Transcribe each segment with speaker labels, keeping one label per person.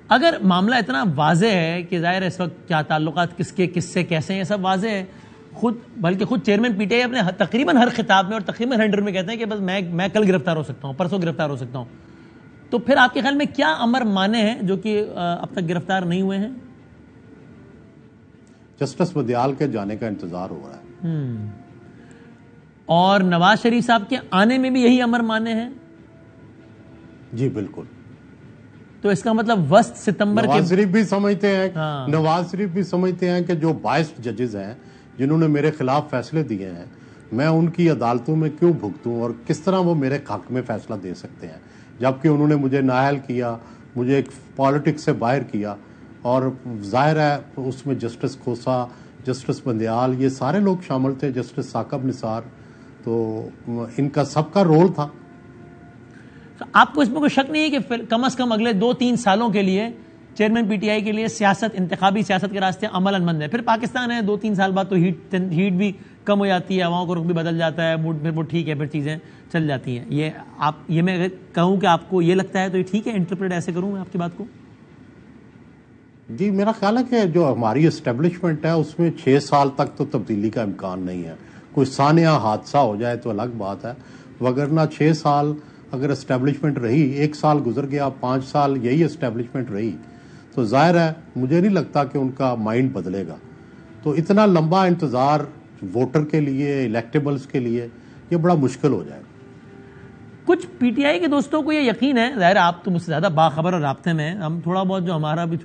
Speaker 1: اگر معاملہ اتنا واضح ہے کہ ظاہر ہے اس وقت کیا تعلقات کس کے کس سے کیسے ہیں، یہ سب واضح ہے، بلکہ خود چیئرمین پی ٹی آئی اپنے تقریباً ہر خطاب میں اور تقریباً ہر انٹرویو میں کہتے ہیں کہ بس میں کل گرفتار ہو سکتا ہوں، پرسوں گرفتار ہو سکتا ہوں. تو پھر آپ کے خیال میں کیا امر مانے ہیں جو کہ اب تک گرفتار نہیں ہوئے ہیں؟
Speaker 2: جسٹس بدیال کے جانے کا انتظار ہو رہا ہے.
Speaker 1: اور نواز شریف صاحب کے آنے میں بھی یہی امر مانے ہیں؟
Speaker 2: جی بالکل.
Speaker 1: تو اس کا مطلب وسط ستمبر کے
Speaker 2: نواز شریف بھی سمجھتے ہیں نواز شریف بھی سمجھتے ہیں کہ جو بائسڈ ججز ہیں جنہوں نے میرے خلاف فیصلے دیے ہیں، میں ان کی عدالتوں میں کیوں بھگتوں اور کس طرح وہ میرے حق میں فیصلہ دے سکتے ہیں، جبکہ انہوں نے مجھے نااہل کیا، مجھے ایک پالیٹکس سے باہر کیا. اور ظاہر ہے اس میں جسٹس کھوسا، جسٹس بندیال، یہ سارے لوگ شامل تھے، جسٹس ثاقب نثار، تو ان کا سب کا رول تھا.
Speaker 1: آپ کو اس میں کوئی شک نہیں ہے کہ کم از کم اگلے 2-3 سالوں کے لیے چیئرمین پی ٹی آئی کے لیے سیاست، انتخابی سیاست کے راستے عملاً بند ہے؟ پھر پاکستان ہے، 2-3 سال بعد تو ہیٹ بھی کم ہو جاتی ہے، ہواؤں کا رخ بھی بدل جاتا ہے، موڈ پھر وہ ٹھیک ہے، پھر چیزیں چل جاتی ہیں. یہ میں کہوں کہ آپ کو یہ لگتا ہے تو یہ ٹھیک ہے، انٹرپریٹ ایسے کروں میں آپ کی بات کو؟
Speaker 2: جی میرا خیال ہے کہ جو ہماری اسٹیبلشمنٹ ہے اس میں 6 سال تک تو تبدیلی کا امکان نہیں ہے. کوئی سانحہ حادثہ ہو جائے تو الگ بات ہے، وگرنہ 6 سال اگر اسٹیبلشمنٹ رہی، 1 سال گزر گیا، 5 سال یہی اسٹیبلشمنٹ رہی، تو ظاہر ہے مجھے نہیں لگتا کہ ان کا مائنڈ بدلے گا. تو اتنا لمبا انتظار ووٹر کے لیے، الیکٹیبلز کے لیے، یہ بڑا مشکل ہو جائے گا.
Speaker 1: کچھ پی ٹی آئی کے دوستوں کو یہ یقین ہے، ظاہر آپ تو مجھ سے زیادہ باخبر اور رابطے میں، ہم تھوڑا بہت جو ہمارا بھی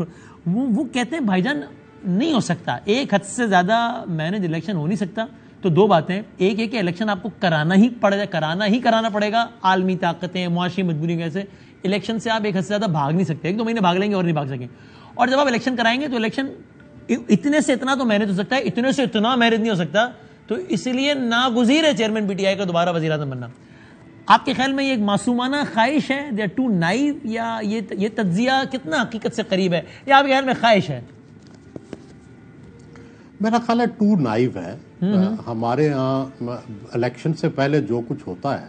Speaker 1: وہ کہتے ہیں بھائی جان نہیں ہو سکتا، ایک حد سے زیادہ مینج الیکشن ہو نہیں سکتا. تو 2 باتیں، ایک ہے کہ الیکشن آپ کو کرانا ہی پڑے گا، عالمی طاقتیں، معاشی مجبوری کی وجہ سے الیکشن سے آپ ایک حد سے زیادہ بھاگ نہیں سکتے، 1-2 مہینے بھاگ لیں گے اور نہیں بھاگ سکیں. اور جب آپ الیکشن کرائیں گے تو الیکشن اتنے سے اتنا تو مینج ہو سکتا ہے، اتنے سے اتنا مینج نہیں ہو سکتا. تو اس لیے ناگزیر ہے چیئرمین پی ٹی آئی کا دوبارہ وزیر اعظم بننا. آپ کے خیال میں یہ ایک معصومانہ خواہش ہے، دے آر ٹو نائیو، یا یہ تجزیہ کتنا حقیقت سے قریب ہے، یا آپ کے خیال میں خواہش ہے؟
Speaker 2: میرا خیال ہے ٹو نائیو ہے. ہمارے ہاں الیکشن سے پہلے جو کچھ ہوتا ہے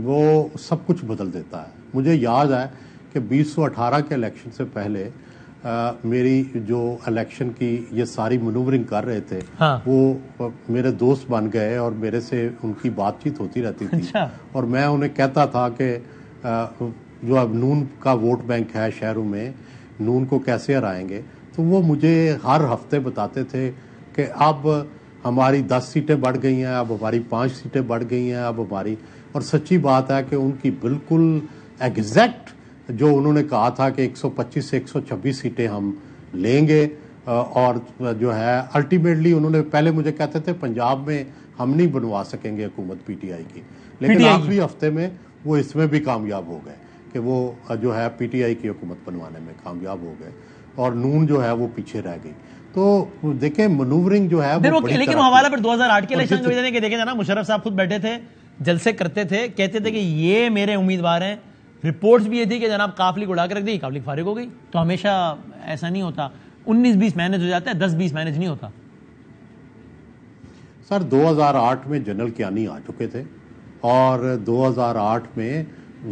Speaker 2: وہ سب کچھ بدل دیتا ہے. مجھے یاد ہے کہ 2018 کے الیکشن سے پہلے میری جو الیکشن کی یہ ساری منورنگ کر رہے تھے وہ میرے دوست بن گئے اور میرے سے ان کی بات چیت ہوتی رہتی تھی. اور میں انہیں کہتا تھا کہ جو اب نون کا ووٹ بینک ہے شہروں میں، نون کو کیسے ہرائیں گے. تو وہ مجھے ہر ہفتے بتاتے تھے کہ اب ہماری 10 سیٹیں بڑھ گئی ہیں، اب ہماری 5 سیٹیں بڑھ گئی ہیں، اب ہماری. اور سچی بات ہے کہ ان کی بالکل ایگزیکٹ جو انہوں نے کہا تھا کہ 125 سے 126 سیٹیں ہم لیں گے، اور جو ہے الٹیمیٹلی انہوں نے پہلے مجھے کہتے تھے پنجاب میں ہم نہیں بنوا سکیں گے حکومت پی ٹی آئی کی، لیکن آخری ہفتے میں وہ اس میں بھی کامیاب ہو گئے کہ وہ جو ہے پی ٹی آئی کی حکومت بنوانے میں کامیاب ہو گئے، اور نون جو ہے وہ پیچھے رہ گئی. تو دیکھیں منورنگ جو ہے
Speaker 1: لیکن وہ حوالہ پر 2008 کے الیکشن جو کہ دیکھیں نا، مشرف صاحب خود بیٹھے تھے، جلسے کرتے تھے، کہتے تھے کہ یہ میرے امیدوار ہیں. رپورٹس بھی یہ تھی کہ جناب قافلی کو اڑا کے رکھ دی، قافلی فارغ ہو گئی. تو ہمیشہ ایسا نہیں ہوتا، 19-20 مینج ہو جاتا ہے، 10-20 مینج نہیں ہوتا.
Speaker 2: سر 2008 میں جنرل کیانی آ چکے تھے، اور 2008 میں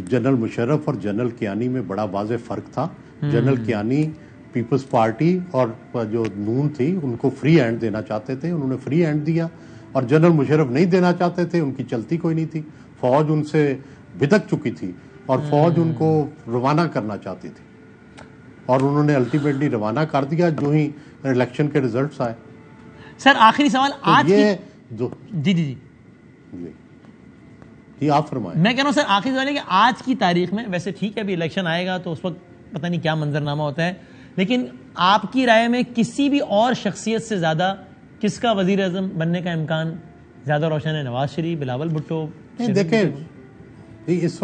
Speaker 2: جنرل مشرف اور جنرل کیانی میں بڑا واضح فرق تھا. جنرل کیانی پیپلز پارٹی اور جو نون تھی ان کو فری ہینڈ دینا چاہتے تھے، انہوں نے فری ہینڈ دیا. اور جنرل مشرف نہیں دینا چاہتے تھے، ان کی چلتی کوئی نہیں تھی، فوج ان سے بھدک چکی تھی اور فوج ان کو روانہ کرنا چاہتی تھی، اور انہوں نے الٹیمیٹلی روانہ کر دیا جو ہی الیکشن کے ریزلٹس آئے.
Speaker 1: سر آخری سوال آج
Speaker 2: جی آپ فرمائیں.
Speaker 1: میں کہہ رہا ہوں سر آخری سوال ہے کہ آج کی تاریخ میں، ویسے ٹھیک ہے ابھی الیکشن آئے گا تو اس وقت پتہ نہیں کیا منظرنامہ ہوتا ہے، لیکن آپ کی رائے میں کسی بھی اور شخصیت سے زیادہ کس کا وزیر اعظم بننے کا امکان زیادہ روشن ہے؟ نواز شریف، بلاول بھٹو؟
Speaker 2: دیکھیں اس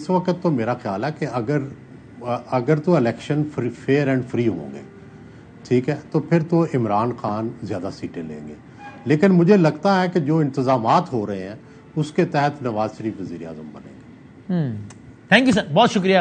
Speaker 2: وقت تو میرا خیال ہے کہ اگر تو الیکشن فیئر اینڈ فری ہوں گے، ٹھیک ہے، تو پھر تو عمران خان زیادہ سیٹیں لیں گے. لیکن مجھے لگتا ہے کہ جو انتظامات ہو رہے ہیں اس کے تحت نواز شریف وزیر اعظم بنے گے.
Speaker 1: تھینک یو سر، بہت شکریہ.